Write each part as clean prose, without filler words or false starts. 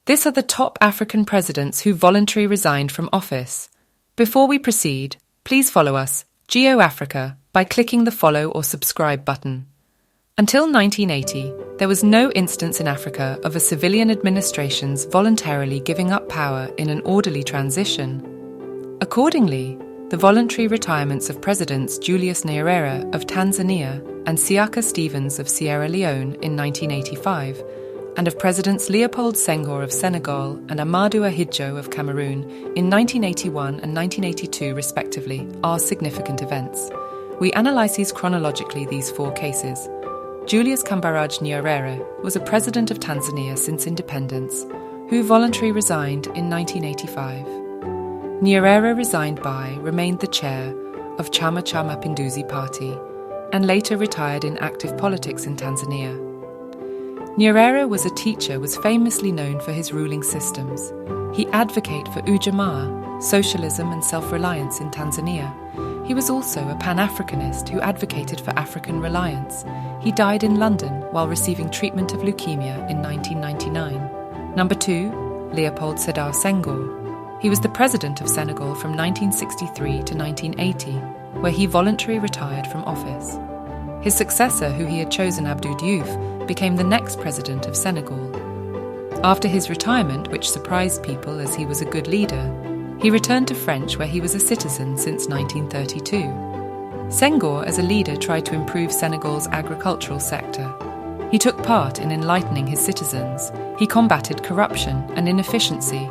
These are the top African presidents who voluntarily resigned from office. Before we proceed, please follow us, GeoAfrica, by clicking the follow or subscribe button. Until 1980, there was no instance in Africa of a civilian administration's voluntarily giving up power in an orderly transition. Accordingly, the voluntary retirements of Presidents Julius Nyerere of Tanzania and Siaka Stevens of Sierra Leone in 1985, and of Presidents Leopold Senghor of Senegal and Ahmadou Ahidjo of Cameroun in 1981 and 1982 respectively, are significant events. We analyses chronologically these four cases. Julius Nyerere was a president of Tanzania since independence, who voluntarily resigned in 1985. Nyerere resigned by remained the chair of Chama cha Mapinduzi Party and later retired in active politics in Tanzania. Nyerere was a teacher, was famously known for his ruling systems. He advocated for ujamaa, socialism and self-reliance in Tanzania. He was also a Pan-Africanist who advocated for African reliance. He died in London while receiving treatment of leukemia in 1999. Number 2, Leopold Sedar Senghor. He was the president of Senegal from 1963 to 1980, where he voluntarily retired from office. His successor, who he had chosen, Ahmadou Diouf, became the next president of Senegal. After his retirement, which surprised people as he was a good leader, he returned to French, where he was a citizen since 1932. Senghor, as a leader, tried to improve Senegal's agricultural sector. He took part in enlightening his citizens. He combated corruption and inefficiency,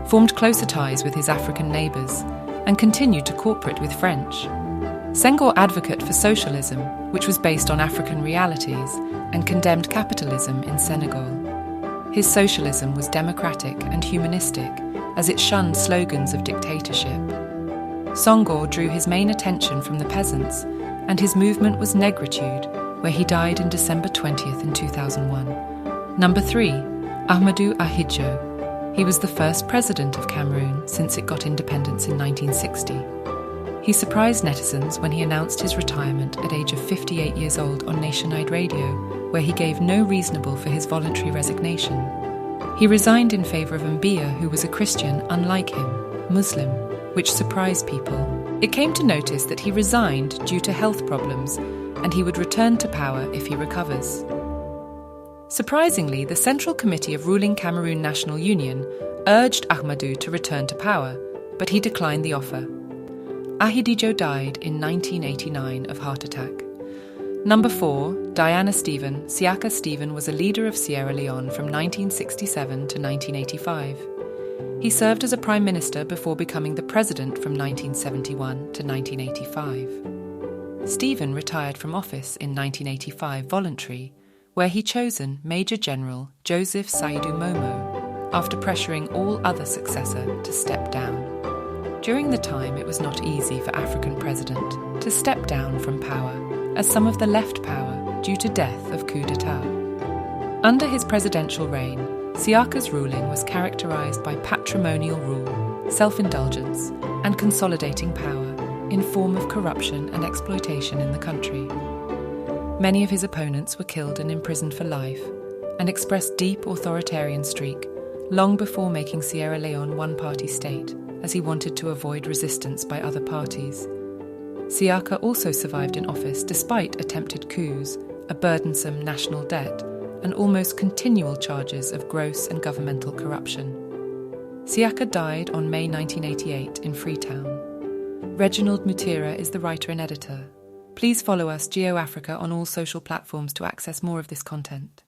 formed closer ties with his African neighbours, and continued to cooperate with French. Senghor advocated for socialism, which was based on African realities, and condemned capitalism in Senegal. His socialism was democratic and humanistic, as it shunned slogans of dictatorship. Senghor drew his main attention from the peasants, and his movement was negritude, where he died in December 20th in 2001. Number 3, Ahmadou Ahidjo. He was the first president of Cameroun since it got independence in 1960. He surprised netizens when he announced his retirement at age of 58 years old on nationwide radio, where he gave no reasonable for his voluntary resignation. He resigned in favour of Mbiya, who was a Christian, unlike him, Muslim, which surprised people. It came to notice that he resigned due to health problems, and he would return to power if he recovers. Surprisingly, the Central Committee of ruling Cameroon National Union urged Ahmadou to return to power, but he declined the offer. Ahidjo died in 1989 of heart attack. Number 4, Diana Stephen. Siaka Stephen was a leader of Sierra Leone from 1967 to 1985. He served as a prime minister before becoming the president from 1971 to 1985. Stephen retired from office in 1985 voluntary, where he chosen Major General Joseph Saidu Momo after pressuring all other successor to step down. During the time, it was not easy for African president to step down from power, as some of the left power due to death of coup d'etat. Under his presidential reign, Siaka's ruling was characterized by patrimonial rule, self-indulgence, and consolidating power in form of corruption and exploitation in the country. Many of his opponents were killed and imprisoned for life, and expressed deep authoritarian streak long before making Sierra Leone one-party state, as he wanted to avoid resistance by other parties. Siaka also survived in office despite attempted coups, a burdensome national debt, and almost continual charges of gross and governmental corruption. Siaka died on May 1988 in Freetown. Reginald Mutira is the writer and editor. Please follow us, GeoAfrica, on all social platforms to access more of this content.